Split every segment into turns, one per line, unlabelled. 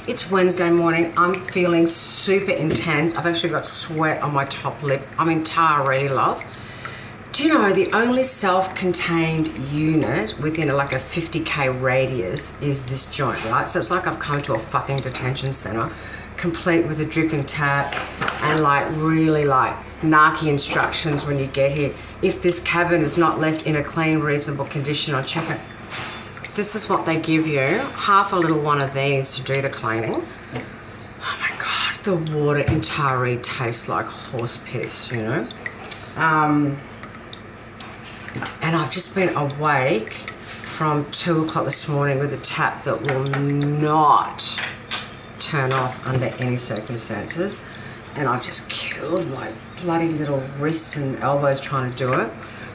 It's Wednesday morning. I'm feeling super intense. I've actually got sweat on my top lip. I'm in Taree, love. Do you know the only self-contained unit within like a 50k radius is this joint, right? So it's like I've come to a fucking detention centre, complete with a dripping tap and like really like narky instructions when you get here. If this cabin is not left in a clean, reasonable condition, I'll check it. This is what they give you, half a little one of these to do the cleaning. Oh my God, the water in Taree tastes like horse piss, you know? And I've just been awake from 2 o'clock this morning with a tap that will not turn off under any circumstances. And I've just killed my bloody little wrists and elbows trying to do it.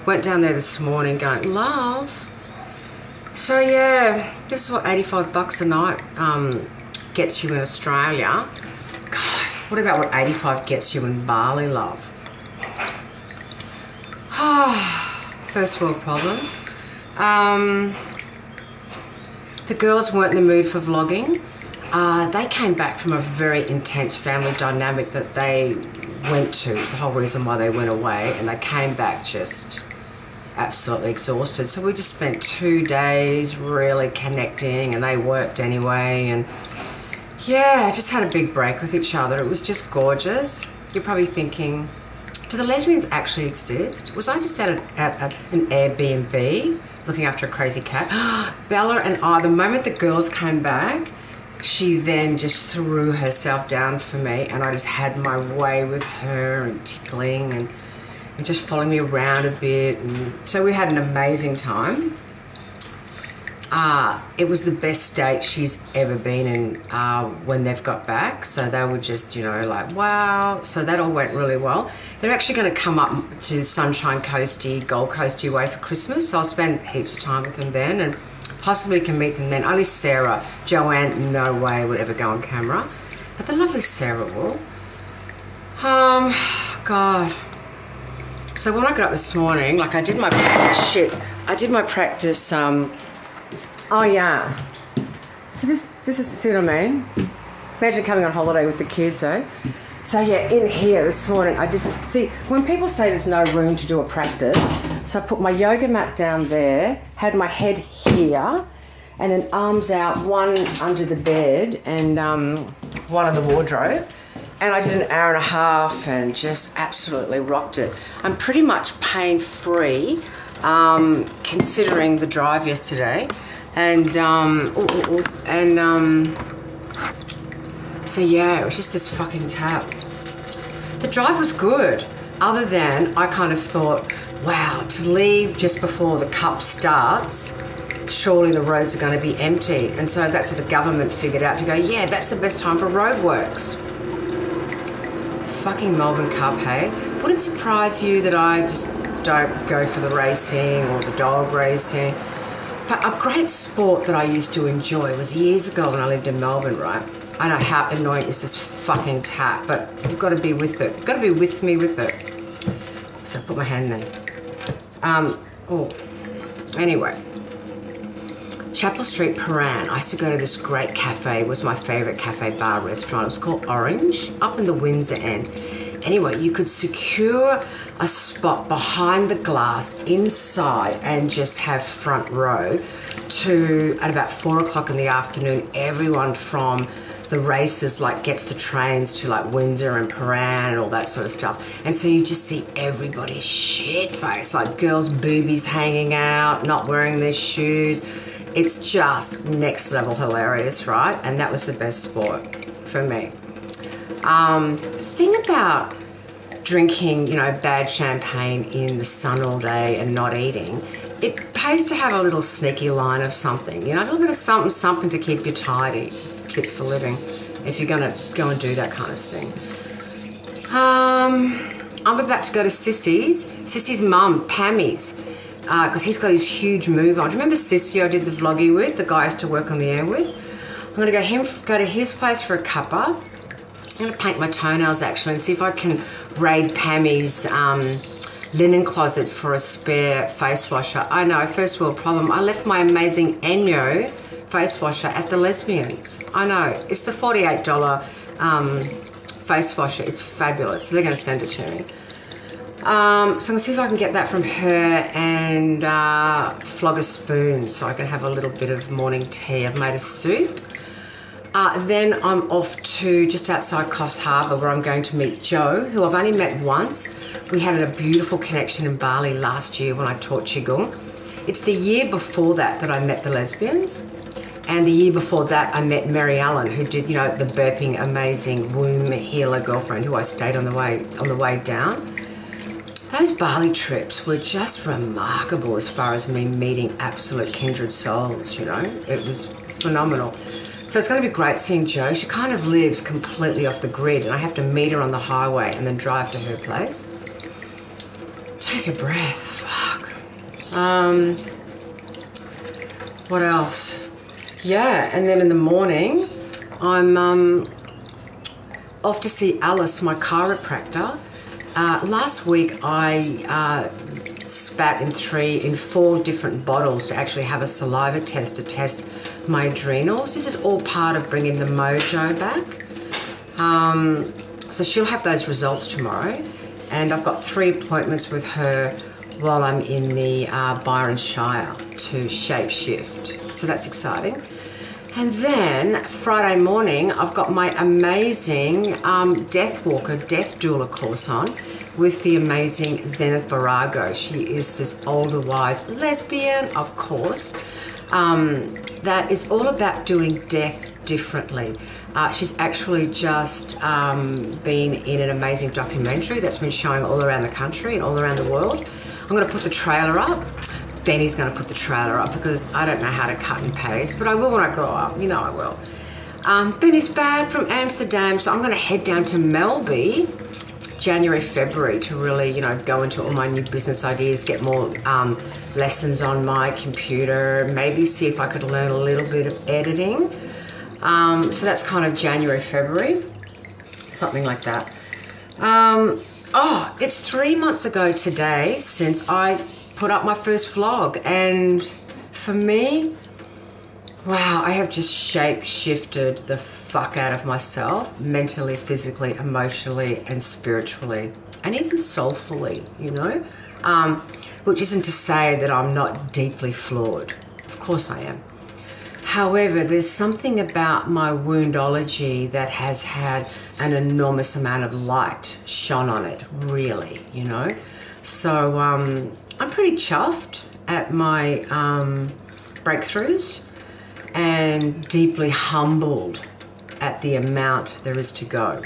Went down there this morning going, love. So yeah, this is what 85 bucks a night gets you in Australia. God, what about what 85 gets you in Bali, love? First world problems. The girls weren't in the mood for vlogging. They came back from a very intense family dynamic that they went to. It's the whole reason why they went away, and they came back just absolutely exhausted. So we just spent 2 days really connecting, and they worked anyway, and yeah, just had a big break with each other. It was just gorgeous. You're probably thinking, do the lesbians actually exist? Was I just at an Airbnb looking after a crazy cat? Bella and I, the moment the girls came back, she then just threw herself down for me, and I just had my way with her and tickling and just following me around a bit. And so we had an amazing time. It was the best date she's ever been in when they've got back. So they were just, you know, like, wow. So that all went really well. They're actually going to come up to Sunshine Coasty, Gold Coasty way for Christmas. So I'll spend heaps of time with them then and possibly can meet them then. Only Sarah. Joanne, no way would ever go on camera. But the lovely Sarah will. God. So when I got up this morning, like I did my practice, oh yeah. So this is, see what I mean? Imagine coming on holiday with the kids, eh? So yeah, in here this morning, I just, see, when people say there's no room to do a practice, so I put my yoga mat down there, had my head here, and then arms out, one under the bed and one in the wardrobe. And I did an hour and a half and just absolutely rocked it. I'm pretty much pain-free, considering the drive yesterday. And so yeah, it was just this fucking tap. The drive was good, other than I kind of thought, wow, to leave just before the Cup starts, surely the roads are going to be empty. And so that's what the government figured out to go, yeah, that's the best time for roadworks. Fucking Melbourne Cup, hey? Would it surprise you that I just don't go for the racing or the dog racing? But a great sport that I used to enjoy was years ago when I lived in Melbourne, right? I know how annoying is this fucking tap, but you've got to be with it. You've got to be with me with it. So I put my hand there. Anyway. Chapel Street, Paran. I used to go to this great cafe. It was my favourite cafe bar restaurant. It was called Orange, up in the Windsor end. Anyway, you could secure a spot behind the glass inside and just have front row to, at about 4 o'clock in the afternoon, everyone from the races like gets the trains to like Windsor and Paran and all that sort of stuff. And so you just see everybody's shit face, like girls' boobies hanging out, not wearing their shoes. It's just next level hilarious, right? And that was the best sport for me. Thing about drinking, you know, bad champagne in the sun all day and not eating, it pays to have a little sneaky line of something, you know, a little bit of something to keep you tidy. Tip for living, if you're gonna go and do that kind of thing. I'm about to go to Sissy's mum, Pammy's, because he's got his huge move on. Do you remember Sissy I did the vloggy with, the guy I used to work on the air with? I'm gonna go to his place for a cuppa. I'm gonna paint my toenails actually and see if I can raid Pammy's linen closet for a spare face washer. I know, first world problem. I left my amazing Enyo face washer at the Lesbians. I know, it's the $48 face washer. It's fabulous. They're going to send it to me. So I'm going to see if I can get that from her and flog a spoon so I can have a little bit of morning tea. I've made a soup. Then I'm off to just outside Coffs Harbour where I'm going to meet Joe, who I've only met once. We had a beautiful connection in Bali last year when I taught Qigong. It's the year before that I met the Lesbians. And the year before that, I met Mary Ellen, who did, the burping, amazing womb healer girlfriend who I stayed on the way down. Those Bali trips were just remarkable as far as me meeting absolute kindred souls, It was phenomenal. So it's going to be great seeing Jo. She kind of lives completely off the grid and I have to meet her on the highway and then drive to her place. Take a breath, fuck. What else? Yeah, and then in the morning, I'm off to see Alice, my chiropractor. Last week I spat in 4 different bottles to actually have a saliva test to test my adrenals. This is all part of bringing the mojo back. So she'll have those results tomorrow. And I've got 3 appointments with her while I'm in the Byron Shire to shape shift. So that's exciting. And then Friday morning, I've got my amazing Death Doula course on with the amazing Zenith Virago. She is this older, wise lesbian, of course, that is all about doing death differently. She's actually just been in an amazing documentary that's been showing all around the country and all around the world. I'm going to put the trailer up. Benny's going to put the trailer up because I don't know how to cut and paste, but I will when I grow up. I will. Benny's back from Amsterdam, so I'm going to head down to Melbourne January, February to really, go into all my new business ideas, get more lessons on my computer, maybe see if I could learn a little bit of editing. So that's kind of January, February, something like that. It's 3 months ago today since I put up my first vlog, and for me, wow, I have just shape-shifted the fuck out of myself, mentally, physically, emotionally, and spiritually, and even soulfully, which isn't to say that I'm not deeply flawed. Of course I am. However, there's something about my woundology that has had an enormous amount of light shone on it, really, So I'm pretty chuffed at my breakthroughs and deeply humbled at the amount there is to go,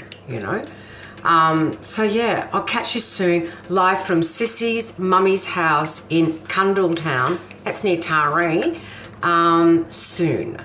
So yeah, I'll catch you soon, live from Sissy's mummy's house in Cundall Town. That's near Taree, soon.